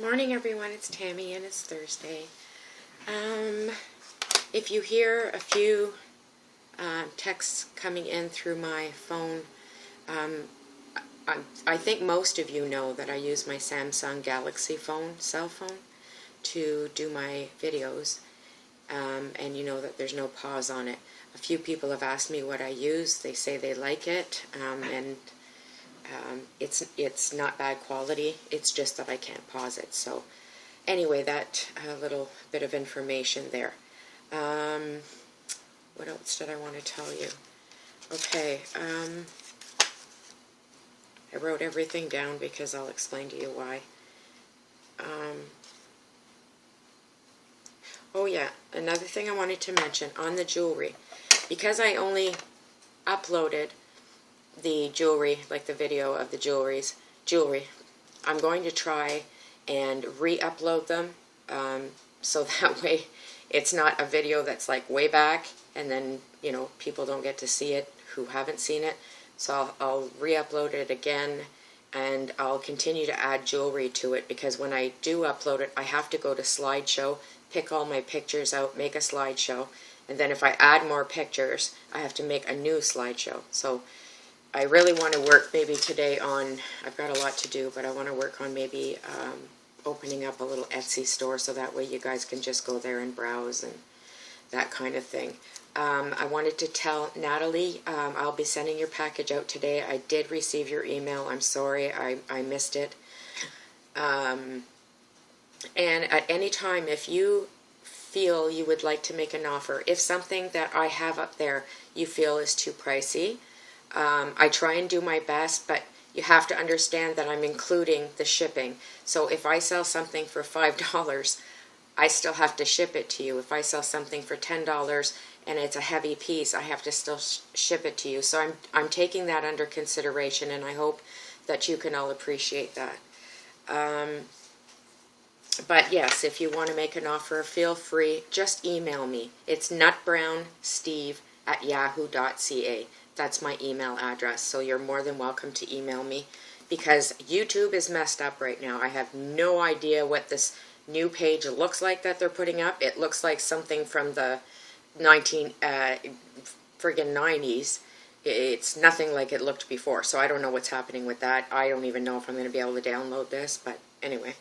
Morning everyone, it's Tammy and it's Thursday. If you hear a few texts coming in through my phone, I think most of you know that I use my Samsung Galaxy cell phone to do my videos, and you know that there's no pause on it. A few people have asked me what I use. They say they like it, and it's not bad quality. It's just that I can't pause it. So anyway, that little bit of information there. What else did I want to tell you? Okay, I wrote everything down because I'll explain to you why. Oh yeah, another thing I wanted to mention on the jewelry. Because I only uploaded the jewelry, like the video of the jewelry, I'm going to try and re-upload them, so that way it's not a video that's like way back and then, you know, people don't get to see it who haven't seen it. So I'll re-upload it again, and I'll continue to add jewelry to it, because when I do upload it, I have to go to slideshow, pick all my pictures out, make a slideshow, and then if I add more pictures, I have to make a new slideshow. So I really want to work maybe today on, I've got a lot to do, but I want to work on maybe opening up a little Etsy store, so that way you guys can just go there and browse and that kind of thing. I wanted to tell Natalie, I'll be sending your package out today. I did receive your email. I'm sorry, I missed it. And at any time, if you feel you would like to make an offer, if something that I have up there you feel is too pricey, I try and do my best, but you have to understand that I'm including the shipping. So if I sell something for $5, I still have to ship it to you. If I sell something for $10 and it's a heavy piece, I have to still ship it to you. So I'm taking that under consideration, and I hope that you can all appreciate that. But yes, if you want to make an offer, feel free. Just email me. It's nutbrownsteve@yahoo.ca. That's my email address, so you're more than welcome to email me, because YouTube is messed up right now. I have no idea what this new page looks like that they're putting up. It looks like something from the 90s. It's nothing like it looked before, so I don't know what's happening with that. I don't even know if I'm going to be able to download this, but anyway.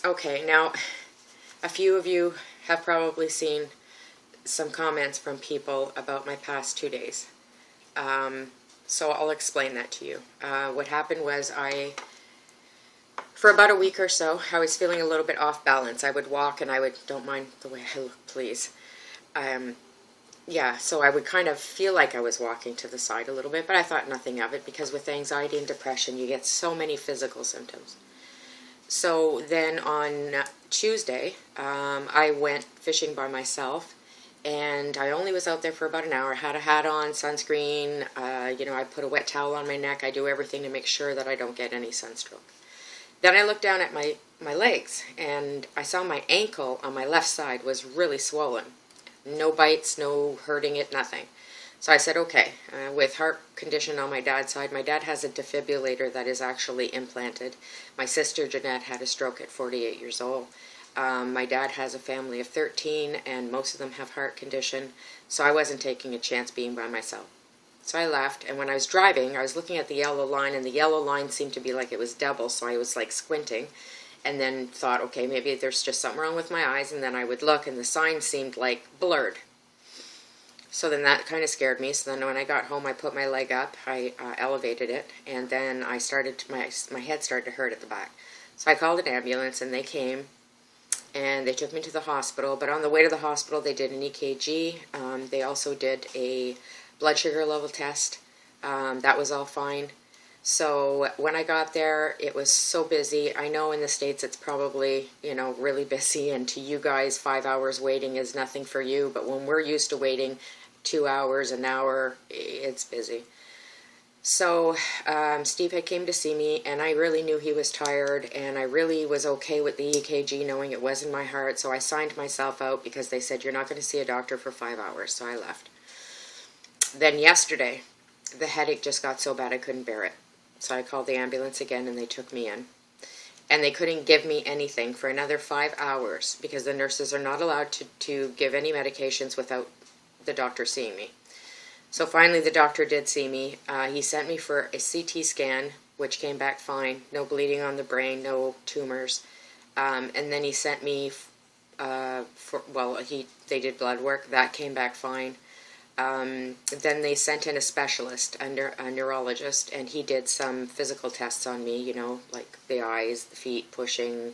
Okay, now, a few of you have probably seen some comments from people about my past 2 days. So I'll explain that to you. What happened was, for about a week or so, I was feeling a little bit off balance. I would walk and I would, don't mind the way I look, please. Yeah, so I would kind of feel like I was walking to the side a little bit, but I thought nothing of it, because with anxiety and depression, you get so many physical symptoms. So then on Tuesday, I went fishing by myself, and I only was out there for about an hour. I had a hat on, sunscreen, you know, I put a wet towel on my neck. I do everything to make sure that I don't get any sunstroke. Then I looked down at my legs, and I saw my ankle on my left side was really swollen. No bites, no hurting it, nothing. So I said, okay, with heart condition on my dad's side, my dad has a defibrillator that is actually implanted. My sister Jeanette had a stroke at 48 years old. My dad has a family of 13, and most of them have heart condition, so I wasn't taking a chance being by myself. So I left, and when I was driving, I was looking at the yellow line, and the yellow line seemed to be like it was double, so I was like squinting, and then thought, okay, maybe there's just something wrong with my eyes, and then I would look, and the sign seemed like blurred. So then that kind of scared me. So then when I got home, I put my leg up, I elevated it, and then I started, my head started to hurt at the back. So I called an ambulance, and they came, and they took me to the hospital. But on the way to the hospital, they did an EKG. They also did a blood sugar level test. That was all fine. So when I got there, it was so busy. I know in the States it's probably, you know, really busy, and to you guys 5 hours waiting is nothing for you, but when we're used to waiting 2 hours, an hour, it's busy. So Steve had came to see me, and I really knew he was tired, and I really was okay with the EKG, knowing it wasn't my heart, so I signed myself out, because they said you're not going to see a doctor for 5 hours, so I left. Then yesterday, the headache just got so bad I couldn't bear it. So I called the ambulance again, and they took me in. and they couldn't give me anything for another 5 hours because the nurses are not allowed to give any medications without the doctor seeing me. So finally the doctor did see me. He sent me for a CT scan, which came back fine. No bleeding on the brain, no tumors. And then he sent me they did blood work. That came back fine. Then they sent in a specialist, a neurologist, and he did some physical tests on me, you know, like the eyes, the feet, pushing,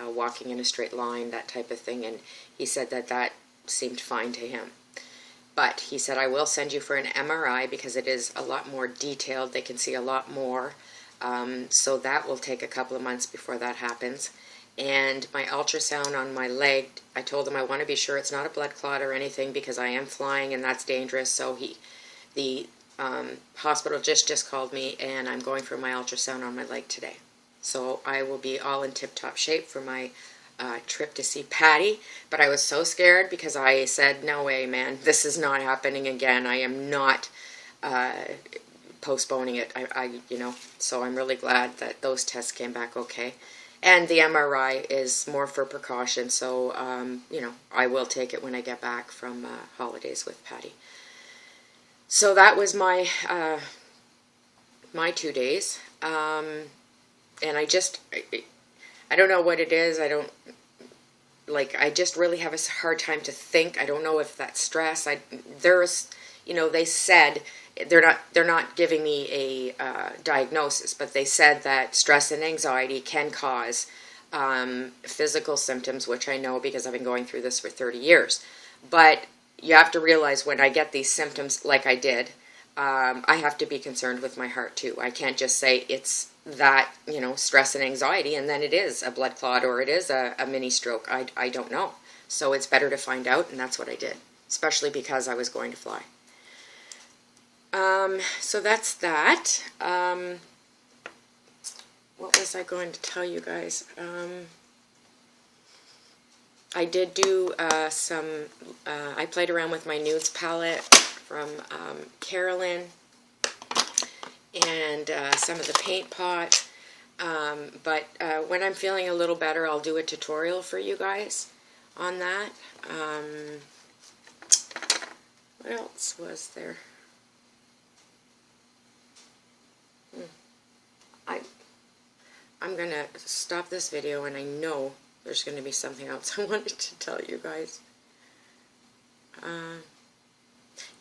walking in a straight line, that type of thing. And he said that seemed fine to him. But he said, I will send you for an MRI because it is a lot more detailed. They can see a lot more. So that will take a couple of months before that happens. And my ultrasound on my leg, I told him I want to be sure it's not a blood clot or anything because I am flying and that's dangerous. So the hospital just called me, and I'm going for my ultrasound on my leg today. So I will be all in tip-top shape for my trip to see Patty. But I was so scared because I said, no way, man, this is not happening again. I am not postponing it. So I'm really glad that those tests came back okay. And the MRI is more for precaution, so, I will take it when I get back from holidays with Patty. So that was my 2 days. And I don't know what it is. I just really have a hard time to think. I don't know if that's stress. They said they're not giving me a diagnosis, but they said that stress and anxiety can cause physical symptoms, which I know because I've been going through this for 30 years. But you have to realize when I get these symptoms like I did, I have to be concerned with my heart too. I can't just say it's that, stress and anxiety, and then it is a blood clot or it is a mini stroke. I don't know. So it's better to find out, and that's what I did, especially because I was going to fly. So that's that. What was I going to tell you guys? I did do I played around with my nudes palette from Carolyn and some of the paint pot. But when I'm feeling a little better, I'll do a tutorial for you guys on that. What else was there? I'm going to stop this video, and I know there's going to be something else I wanted to tell you guys.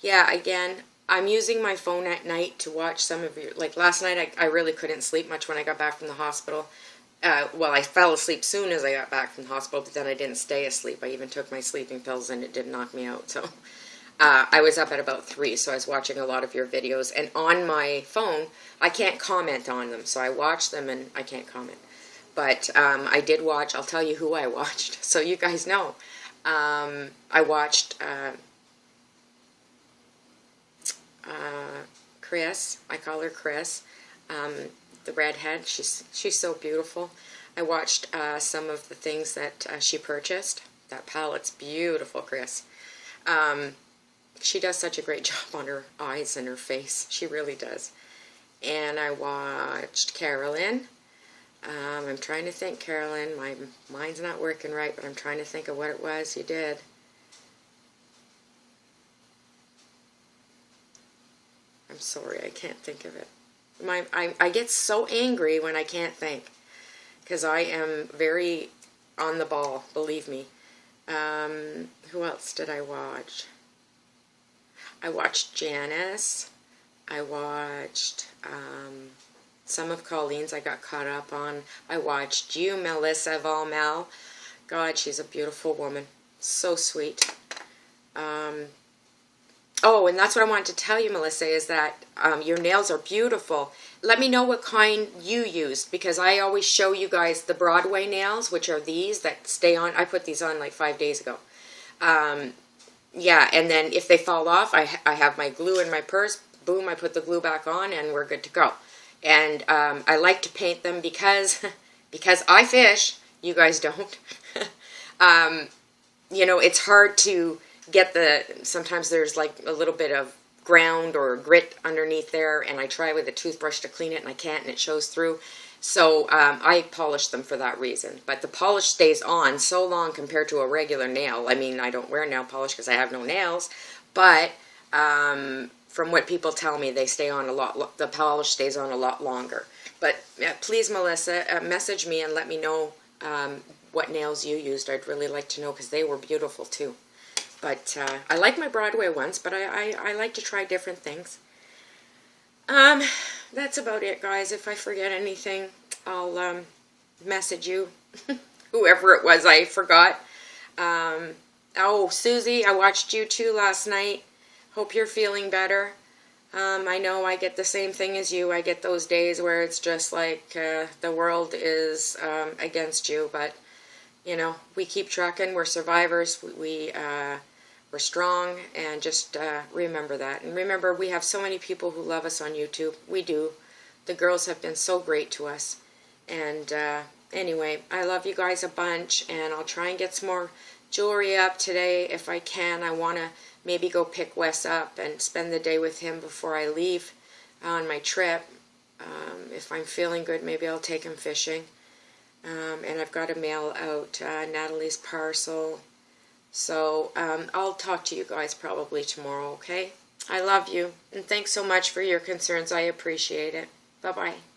Yeah, again, I'm using my phone at night to watch some of your, like last night I really couldn't sleep much when I got back from the hospital. Well, I fell asleep soon as I got back from the hospital, but then I didn't stay asleep. I even took my sleeping pills, and it did knock me out, so... I was up at about 3, so I was watching a lot of your videos. And on my phone, I can't comment on them. So I watch them and I can't comment. But I did watch, I'll tell you who I watched, so you guys know. I watched Chris. I call her Chris. The redhead. She's so beautiful. I watched some of the things that she purchased. That palette's beautiful, Chris. She does such a great job on her eyes and her face. She really does. And I watched Carolyn. I'm trying to think, Carolyn. My mind's not working right, but I'm trying to think of what it was you did. I'm sorry, I can't think of it. I get so angry when I can't think, because I am very on the ball, believe me. Who else did I watch? I watched Janice. I watched some of Colleen's I got caught up on. I watched you, Melissa Valmel. God, she's a beautiful woman. So sweet. Oh, and that's what I wanted to tell you, Melissa, is that your nails are beautiful. Let me know what kind you used, because I always show you guys the Broadway nails, which are these that stay on. I put these on like 5 days ago. Yeah, and then if they fall off, I have my glue in my purse. Boom, I put the glue back on, and we're good to go. And I like to paint them because I fish. You guys don't. You know, it's hard to get sometimes there's like a little bit of ground or grit underneath there, and I try with a toothbrush to clean it and I can't, and it shows through. So I polish them for that reason. But the polish stays on so long compared to a regular nail. I mean, I don't wear nail polish because I have no nails, but from what people tell me, they stay on a lot. The polish stays on a lot longer. But please, Melissa, message me and let me know what nails you used. I'd really like to know because they were beautiful too. But I like my Broadway ones, but I like to try different things. That's about it, guys. If I forget anything, I'll message you. Whoever it was, I forgot. Oh, Susie, I watched you too last night. Hope you're feeling better. I know I get the same thing as you. I get those days where it's just like the world is against you. But, you know, we keep trucking. We're survivors. We're strong, and just remember that. And remember, we have so many people who love us on YouTube. We do. The girls have been so great to us. And anyway, I love you guys a bunch, and I'll try and get some more jewelry up today if I can. I want to maybe go pick Wes up and spend the day with him before I leave on my trip. If I'm feeling good, maybe I'll take him fishing. And I've got to mail out Natalie's parcel. So I'll talk to you guys probably tomorrow, okay? I love you, and thanks so much for your concerns. I appreciate it. Bye-bye.